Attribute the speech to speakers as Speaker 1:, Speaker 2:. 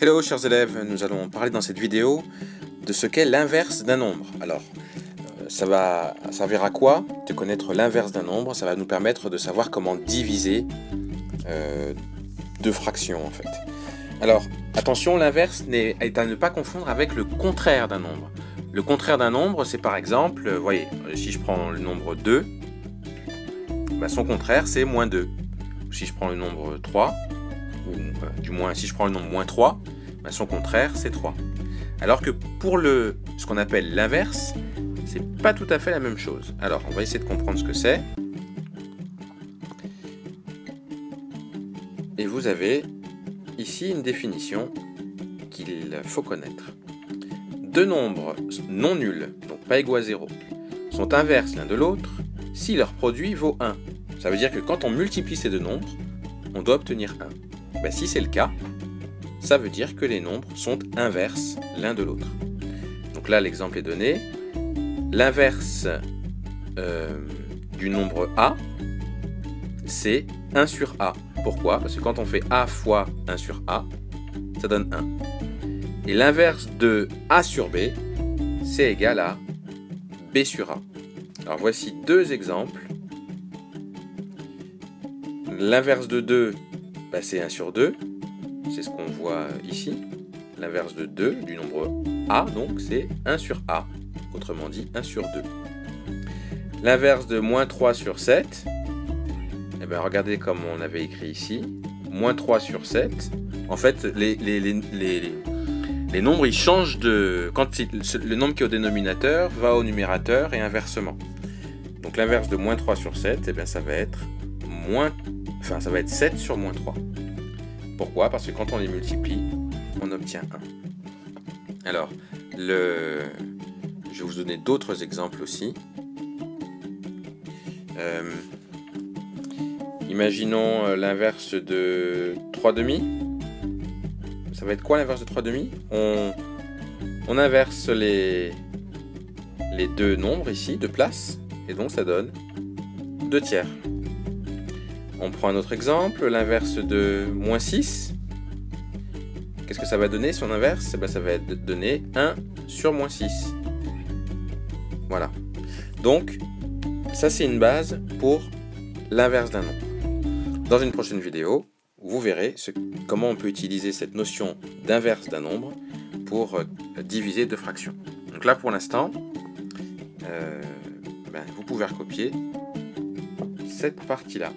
Speaker 1: Hello chers élèves, nous allons parler dans cette vidéo de ce qu'est l'inverse d'un nombre. Alors, ça va servir à quoi de connaître l'inverse d'un nombre? Ça va nous permettre de savoir comment diviser deux fractions en fait. Alors, attention, l'inverse est à ne pas confondre avec le contraire d'un nombre. Le contraire d'un nombre, c'est par exemple, vous voyez, si je prends le nombre 2, son contraire c'est moins 2. Si je prends le nombre 3, ou du moins si je prends le nombre moins 3, son contraire c'est 3. Alors que pour ce qu'on appelle l'inverse, c'est pas tout à fait la même chose. Alors on va essayer de comprendre ce que c'est. Et vous avez ici une définition qu'il faut connaître. Deux nombres non nuls, donc pas égaux à 0, sont inverses l'un de l'autre si leur produit vaut 1. Ça veut dire que quand on multiplie ces deux nombres, on doit obtenir 1. Si c'est le cas, ça veut dire que les nombres sont inverses l'un de l'autre. Donc là, l'exemple est donné. L'inverse du nombre A, c'est 1 sur A. Pourquoi? Parce que quand on fait A fois 1 sur A, ça donne 1. Et l'inverse de A sur B, c'est égal à B sur A. Alors voici deux exemples. L'inverse de 2, c'est 1 sur 2. C'est ce qu'on voit ici. L'inverse de 2 du nombre A, donc c'est 1 sur A. Autrement dit, 1 sur 2. L'inverse de moins 3 sur 7, regardez comme on avait écrit ici. Moins 3 sur 7. En fait, les nombres, ils changent de... Quand le nombre qui est au dénominateur va au numérateur et inversement. Donc l'inverse de moins 3 sur 7, ça va être ça va être 7 sur moins 3. Pourquoi? Parce que quand on les multiplie, on obtient 1. Alors, je vais vous donner d'autres exemples aussi. Imaginons l'inverse de 3 demi. Ça va être quoi l'inverse de 3 demi? On inverse les deux nombres ici, de place, et donc ça donne 2 tiers. On prend un autre exemple, l'inverse de moins 6. Qu'est-ce que ça va donner si on inverse? Ça va donner 1 sur moins 6. Voilà. Donc, ça c'est une base pour l'inverse d'un nombre. Dans une prochaine vidéo, vous verrez comment on peut utiliser cette notion d'inverse d'un nombre pour diviser deux fractions. Donc là pour l'instant, vous pouvez recopier cette partie-là.